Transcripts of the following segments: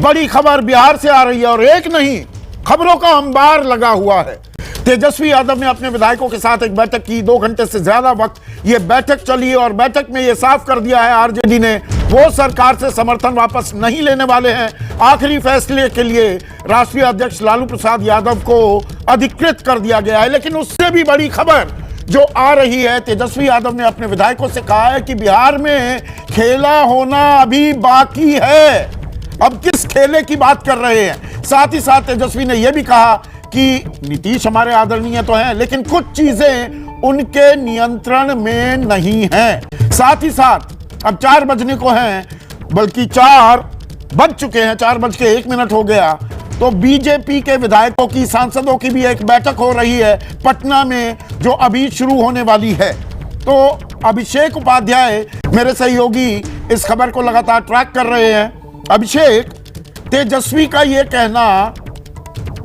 बड़ी खबर बिहार से आ रही है और एक नहीं, खबरों का अंबार लगा हुआ है। तेजस्वी यादव ने अपने विधायकों के साथ एक बैठक की, 2 घंटे से ज्यादा वक्त ये बैठक चली और बैठक में ये साफ कर दिया है आरजेडी ने वो सरकार से समर्थन वापस नहीं लेने वाले हैं। आखिरी फैसले के लिए राष्ट्रीय अध्यक्ष लालू प्रसाद यादव को अधिकृत कर दिया गया है। लेकिन उससे भी बड़ी खबर जो आ रही है, तेजस्वी यादव ने अपने विधायकों से कहा है कि बिहार में खेला होना अभी बाकी है। अब किस खेले की बात कर रहे हैं? साथ ही साथ तेजस्वी ने यह भी कहा कि नीतीश हमारे आदरणीय तो हैं, लेकिन कुछ चीजें उनके नियंत्रण में नहीं हैं। साथ ही साथ अब 4 बजने को हैं, बल्कि 4 बज चुके हैं, 4:01 हो गया, तो बीजेपी के विधायकों की, सांसदों की भी एक बैठक हो रही है पटना में, जो अभी शुरू होने वाली है। तो अभिषेक उपाध्याय मेरे सहयोगी इस खबर को लगातार ट्रैक कर रहे हैं। अभिषेक, तेजस्वी का यह कहना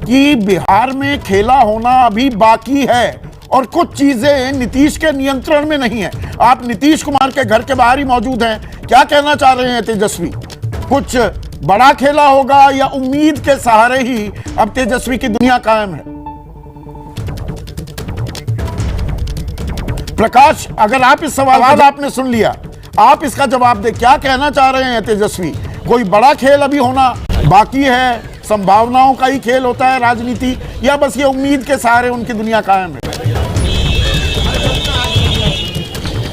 कि बिहार में खेला होना अभी बाकी है और कुछ चीजें नीतीश के नियंत्रण में नहीं है। आप नीतीश कुमार के घर के बाहर ही मौजूद हैं, क्या कहना चाह रहे हैं तेजस्वी? कुछ बड़ा खेला होगा या उम्मीद के सहारे ही अब तेजस्वी की दुनिया कायम है? प्रकाश, अगर आप इस सवाल आपने सुन लिया, आप इसका जवाब दें, क्या कहना चाह रहे हैं तेजस्वी? कोई बड़ा खेल अभी होना बाकी है, संभावनाओं का ही खेल होता है राजनीति, या बस ये उम्मीद के सहारे उनकी दुनिया कायम है?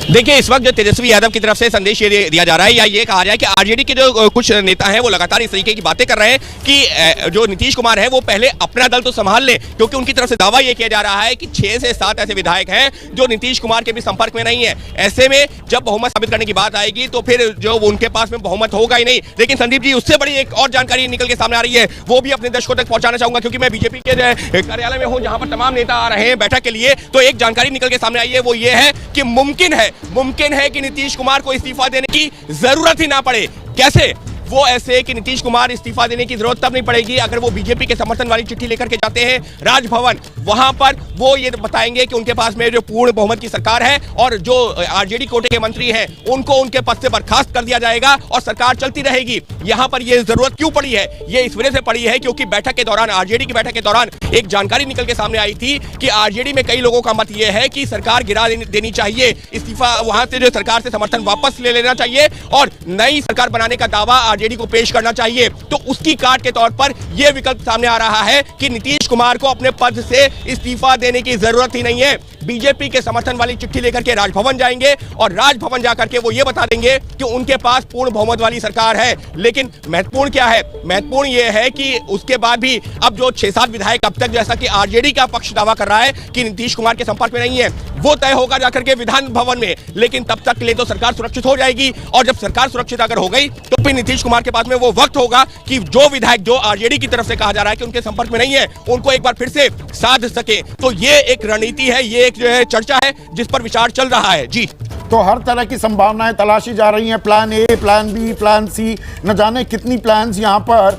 देखिए, इस वक्त जो तेजस्वी यादव की तरफ से संदेश ये दिया जा रहा है या ये कहा जा रहा है कि आरजेडी के जो कुछ नेता हैं वो लगातार इस तरीके की बातें कर रहे हैं कि जो नीतीश कुमार है वो पहले अपना दल तो संभाल ले, क्योंकि उनकी तरफ से दावा ये किया जा रहा है कि 6 से 7 ऐसे विधायक हैं जो नीतीश कुमार के भी संपर्क में नहीं है। ऐसे में जब बहुमत साबित करने की बात आएगी तो फिर जो उनके पास में बहुमत होगा ही नहीं। लेकिन संदीप जी, उससे बड़ी एक और जानकारी निकल के सामने आ रही है, वो भी अपने दर्शकों तक पहुंचाना चाहूंगा, क्योंकि मैं बीजेपी के कार्यालय में हूं जहां पर तमाम नेता आ रहे हैं बैठक के लिए। तो एक जानकारी निकल के सामने आई है, वो ये है कि मुमकिन है कि नीतीश कुमार को इस्तीफा देने की जरूरत ही ना पड़े। कैसे? वो ऐसे कि नीतीश कुमार इस्तीफा देने की जरूरत तब नहीं पड़ेगी अगर वो बीजेपी के समर्थन वाली चिट्ठी लेकर के जाते हैं राजभवन। वहां पर वो ये बताएंगे कि उनके पास में जो पूर्ण बहुमत की सरकार है और जो आरजेडी कोटे के मंत्री हैं उनको उनके पद से बर्खास्त कर दिया जाएगा और सरकार चलती रहेगी। यहां पर ये जरूरत क्यों पड़ी है? ये इस वजह से पड़ी है क्योंकि बैठक के दौरान, आरजेडी की बैठक के दौरान एक जानकारी निकल के सामने आई थी कि आरजेडी में कई लोगों का मत ये है कि सरकार गिरा देनी चाहिए, इस्तीफा वहां से जो सरकार से समर्थन वापस ले लेना चाहिए और नई सरकार बनाने का दावा आरजेडी को पेश करना चाहिए। तो उसकी काट के तौर पर यह विकल्प सामने आ रहा है कि नीतीश कुमार को अपने पद से इस्तीफा देने की जरूरत ही नहीं है। बीजेपी के समर्थन वाली चिट्ठी लेकर के राजभवन जाएंगे और राजभवन जाकर के वो ये बता देंगे कि उनके पास पूर्ण बहुमत वाली सरकार है। लेकिन महत्वपूर्ण क्या है? महत्वपूर्ण यह है कि उसके बाद भी अब जो 6-7 विधायक अब तक, जैसा कि आरजेडी का पक्ष दावा कर रहा है कि नीतीश कुमार के संपर्क में नहीं है, वो तय होगा जाकर के विधान भवन में। लेकिन तब तक के लिए तो सरकार सुरक्षित हो जाएगी और जब सरकार सुरक्षित अगर हो गई तो फिर नीतीश कुमार के पास में वो वक्त होगा कि जो विधायक जो आरजेडी की तरफ से कहा जा रहा है कि उनके संपर्क में नहीं है, उनको एक बार फिर से साध सके। तो ये एक रणनीति है, ये एक जो है चर्चा है जिस पर विचार चल रहा है। जी, तो हर तरह की संभावनाएं तलाशी जा रही हैं, plan A, plan B, plan C, न जाने कितनी प्लान्स यहां पर